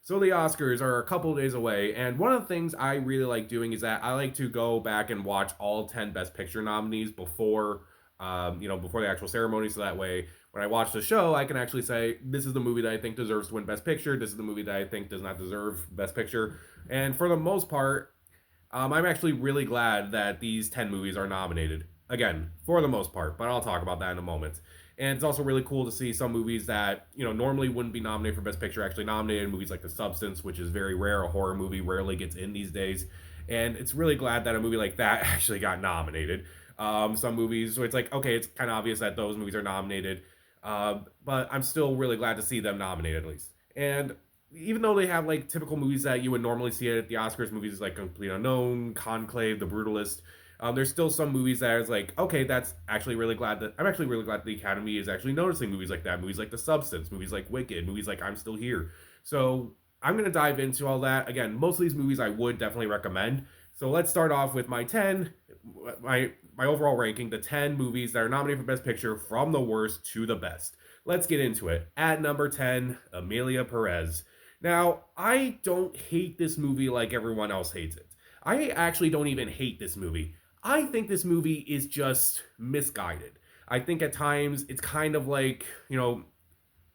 So the Oscars are a couple of days away, and one of the things I really like doing is that I like to go back and watch all 10 Best Picture nominees before the actual ceremony. So that way, when I watch the show, I can actually say, this is the movie that I think deserves to win Best Picture. This is the movie that I think does not deserve Best Picture. And for the most part, I'm actually really glad that these 10 movies are nominated. Again, for the most part, but I'll talk about that in a moment. And it's also really cool to see some movies that, normally wouldn't be nominated for Best Picture actually nominated. Movies like The Substance, which is very rare. A horror movie rarely gets in these days. And it's really glad that a movie like that actually got nominated. Some movies, so it's like, okay, it's kind of obvious that those movies are nominated. But I'm still really glad to see them nominated at least. And even though they have like typical movies that you would normally see at the Oscars, movies like Complete Unknown, Conclave, The Brutalist, there's still some movies that is like, okay, I'm actually really glad the Academy is actually noticing movies like that, movies like The Substance, movies like Wicked, movies like I'm Still Here. So I'm gonna dive into all that. Again, most of these movies I would definitely recommend. So let's start off with my overall ranking, the 10 movies that are nominated for Best Picture from the worst to the best. Let's get into it. At number 10, Amelia Perez. Now, I don't hate this movie like everyone else hates it. I actually don't even hate this movie. I think this movie is just misguided. I think at times it's kind of like,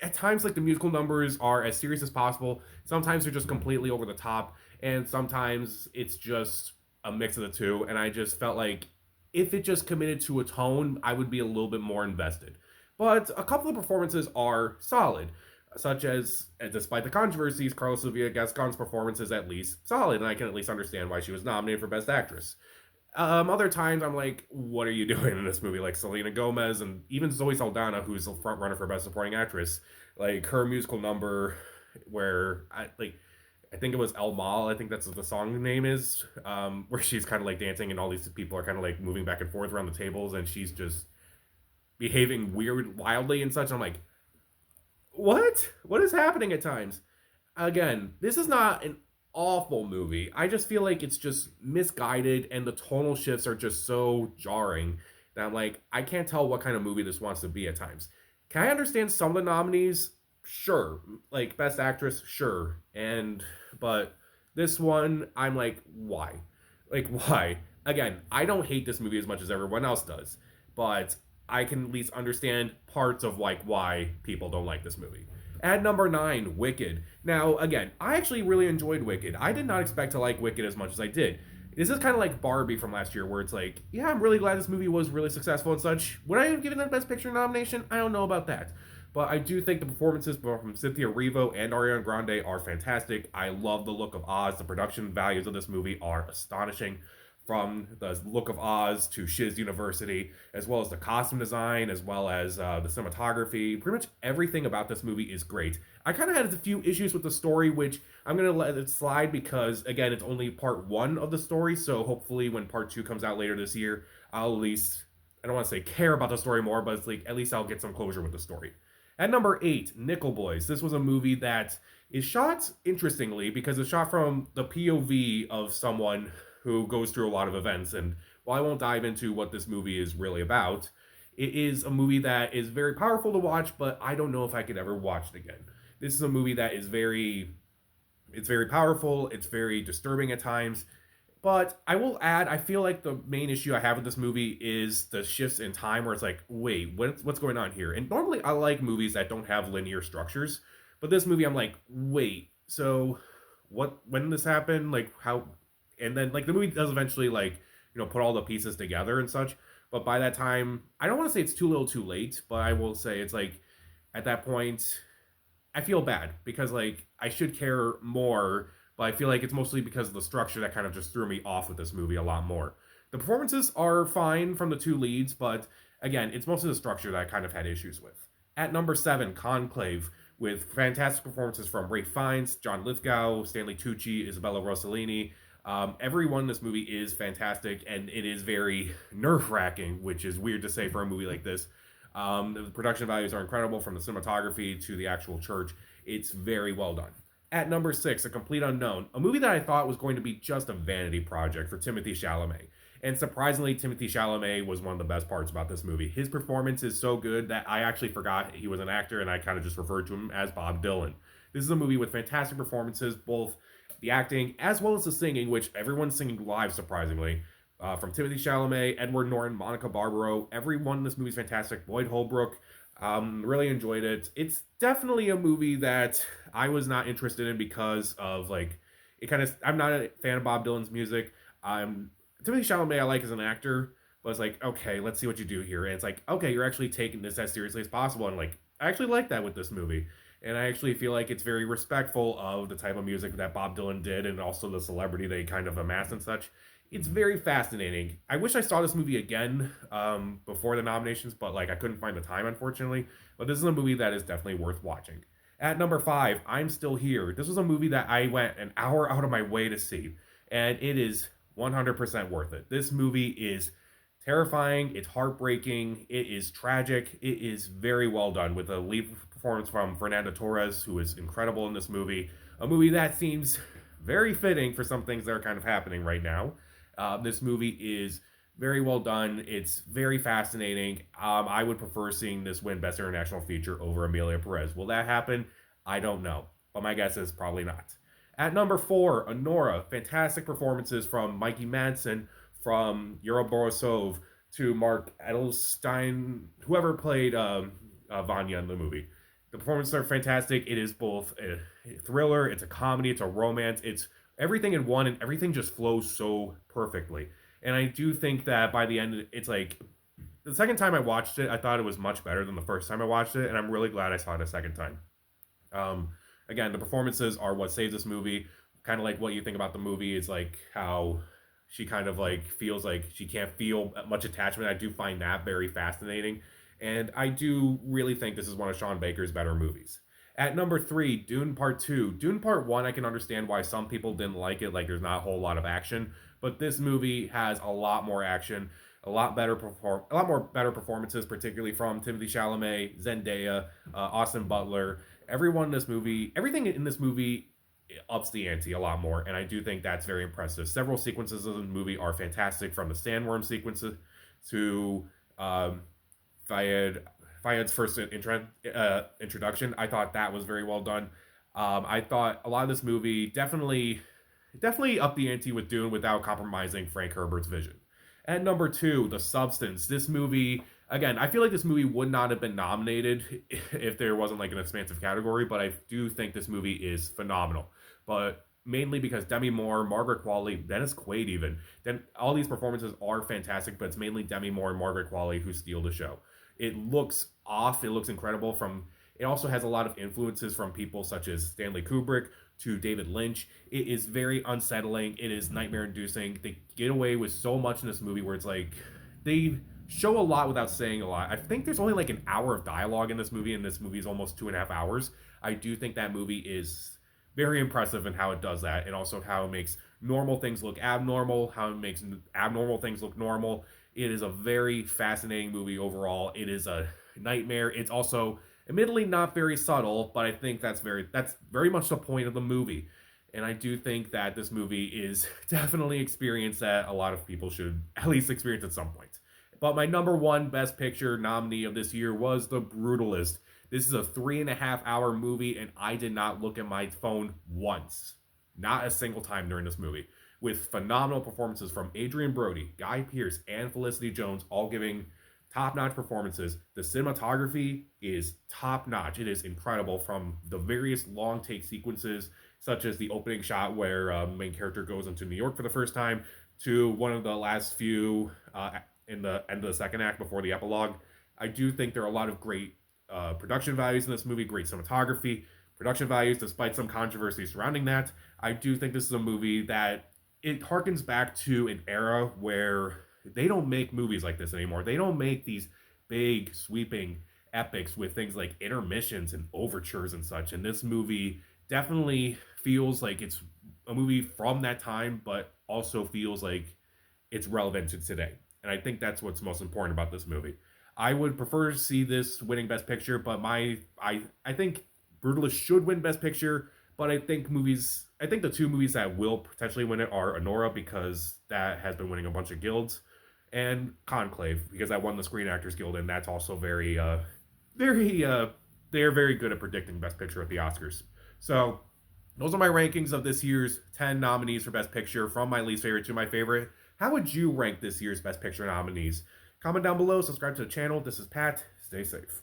at times like the musical numbers are as serious as possible. Sometimes they're just completely over the top, and sometimes it's just a mix of the two. And I just felt like if it just committed to a tone, I would be a little bit more invested. But a couple of performances are solid, such as, despite the controversies, Carlos Sylvia Gascon's performance is at least solid, and I can at least understand why she was nominated for Best Actress. Other times I'm like, what are you doing in this movie? Like Selena Gomez and even Zoe Saldana, who's the front runner for Best Supporting Actress, like her musical number where I think it was El Mal, I think that's what the song name is, where she's kind of like dancing and all these people are kind of like moving back and forth around the tables and she's just behaving weird, wildly and such. I'm like, what? What is happening at times? Again, this is not an awful movie. I just feel like it's just misguided and the tonal shifts are just so jarring that I'm like, I can't tell what kind of movie this wants to be at times. Can I understand some of the nominees? Sure. Like Best Actress, sure. But this one, I'm like, why? Like, why? Again, I don't hate this movie as much as everyone else does, but I can at least understand parts of like why people don't like this movie. At number 9, Wicked. Now, again, I actually really enjoyed Wicked. I did not expect to like Wicked as much as I did. This is kind of like Barbie from last year, where it's like, yeah, I'm really glad this movie was really successful and such. Would I have given that Best Picture nomination? I don't know about that. But I do think the performances from Cynthia Erivo and Ariana Grande are fantastic. I love the look of Oz. The production values of this movie are astonishing, from the look of Oz to Shiz University, as well as the costume design, as well as the cinematography. Pretty much everything about this movie is great. I kind of had a few issues with the story, which I'm going to let it slide because, again, it's only part one of the story. So hopefully, when part two comes out later this year, I'll at least, I don't want to say care about the story more, but it's like at least I'll get some closure with the story. At number 8, Nickel Boys. This was a movie that is shot interestingly because it's shot from the POV of someone who goes through a lot of events. And while I won't dive into what this movie is really about, it is a movie that is very powerful to watch, but I don't know if I could ever watch it again. This is a movie that is it's very powerful, it's very disturbing at times, but I will add, I feel like the main issue I have with this movie is the shifts in time where it's like, wait, what's going on here? And normally I like movies that don't have linear structures, but this movie I'm like, wait, so when did this happen? Like how and then like the movie does eventually like, put all the pieces together and such. But by that time, I don't want to say it's too little too late, but I will say it's like at that point I feel bad because like I should care more, but I feel like it's mostly because of the structure that kind of just threw me off with this movie a lot more. The performances are fine from the two leads, but again, it's mostly the structure that I kind of had issues with. At number 7, Conclave, with fantastic performances from Ray Fiennes, John Lithgow, Stanley Tucci, Isabella Rossellini. Everyone in this movie is fantastic, and it is very nerve wracking, which is weird to say for a movie like this. The production values are incredible from the cinematography to the actual church. It's very well done. At number 6, A Complete Unknown, a movie that I thought was going to be just a vanity project for Timothy Chalamet. And surprisingly, Timothy Chalamet was one of the best parts about this movie. His performance is so good that I actually forgot he was an actor and I kind of just referred to him as Bob Dylan. This is a movie with fantastic performances, both the acting as well as the singing, which everyone's singing live, surprisingly. From Timothy Chalamet, Edward Norton, Monica Barbaro, everyone in this movie is fantastic. Boyd Holbrook, really enjoyed it. It's definitely a movie that I was not interested in because of like it kind of. I'm not a fan of Bob Dylan's music. Timothy Chalamet I like as an actor, but it's like okay, let's see what you do here. And it's like okay, you're actually taking this as seriously as possible, and like I actually like that with this movie. And I actually feel like it's very respectful of the type of music that Bob Dylan did, and also the celebrity they kind of amassed and such. It's very fascinating. I wish I saw this movie again before the nominations, but like I couldn't find the time, unfortunately. But this is a movie that is definitely worth watching. At number five, I'm Still Here. This was a movie that I went an hour out of my way to see, and it is 100% worth it. This movie is terrifying, it's heartbreaking, it is tragic, it is very well done with a lead performance from Fernando Torres, who is incredible in this movie. A movie that seems very fitting for some things that are kind of happening right now. This movie is very well done. It's very fascinating. I would prefer seeing this win Best International Feature over Amelia Perez. Will that happen? I don't know, but my guess is probably not. At number four, Honora. Fantastic performances from Mikey Madsen, from Yura Borisov, to Mark Edelstein, whoever played Vanya in the movie. The performances are fantastic. It is both a thriller, it's a comedy, it's a romance, it's everything in one, and everything just flows so perfectly. And I do think that by the end, it's like the second time I watched it, I thought it was much better than the first time I watched it, and I'm really glad I saw it a second time. Um, Again, the performances are what saves this movie. Kind of like what you think about the movie is like how she kind of like feels like she can't feel much attachment. I do find that very fascinating, and I do really think this is one of Sean Baker's better movies. At number three, Dune Part Two. Dune Part One, I can understand why some people didn't like it. Like, there's not a whole lot of action, but this movie has a lot more action, a lot more better performances, particularly from Timothy Chalamet, Zendaya, Austin Butler. Everyone in this movie, everything in this movie ups the ante a lot more, and I do think that's very impressive. Several sequences of the movie are fantastic, from the sandworm sequences to Fayed Fayed's first introduction. I thought that was very well done. I thought a lot of this movie definitely up the ante with Dune without compromising Frank Herbert's vision. At number two, The Substance. This movie, again, I feel like this movie would not have been nominated if there wasn't like an expansive category, but I do think this movie is phenomenal. But mainly because Demi Moore, Margaret Qualley, Dennis Quaid, even then, all these performances are fantastic. But it's mainly Demi Moore and Margaret Qualley who steal the show. It looks off. It looks incredible. It also has a lot of influences from people such as Stanley Kubrick to David Lynch. It is very unsettling. It is nightmare inducing. They get away with so much in this movie where it's like they show a lot without saying a lot. I think there's only like an hour of dialogue in this movie, and this movie is almost 2.5 hours. I do think that movie is very impressive in how it does that, and also how it makes normal things look abnormal, how it makes abnormal things look normal. It is a very fascinating movie overall. It is a nightmare. It's also admittedly not very subtle, but I think that's very much the point of the movie. And I do think that this movie is definitely an experience that a lot of people should at least experience at some point. But my number one Best Picture nominee of this year was The Brutalist. This is a 3.5 hour movie, and I did not look at my phone once. Not a single time during this movie. With phenomenal performances from Adrian Brody, Guy Pearce, and Felicity Jones, all giving top-notch performances. The cinematography is top-notch. It is incredible, from the various long take sequences, such as the opening shot where the main character goes into New York for the first time, to one of the last few in the end of the second act before the epilogue. I do think there are a lot of great production values in this movie, great cinematography, production values, despite some controversy surrounding that. I do think this is a movie that it harkens back to an era where they don't make movies like this anymore. They don't make these big, sweeping epics with things like intermissions and overtures and such. And this movie definitely feels like it's a movie from that time, but also feels like it's relevant to today. And I think that's what's most important about this movie. I would prefer to see this winning Best Picture, but I think Brutalist should win Best Picture. But I think the two movies that will potentially win it are Honora, because that has been winning a bunch of guilds, and Conclave, because I won the Screen Actors Guild, and that's also very they're very good at predicting Best Picture at the Oscars. So those are my rankings of this year's 10 nominees for Best Picture, from my least favorite to my favorite. How would you rank this year's Best Picture nominees? Comment down below, subscribe to the channel. This is Pat. Stay safe.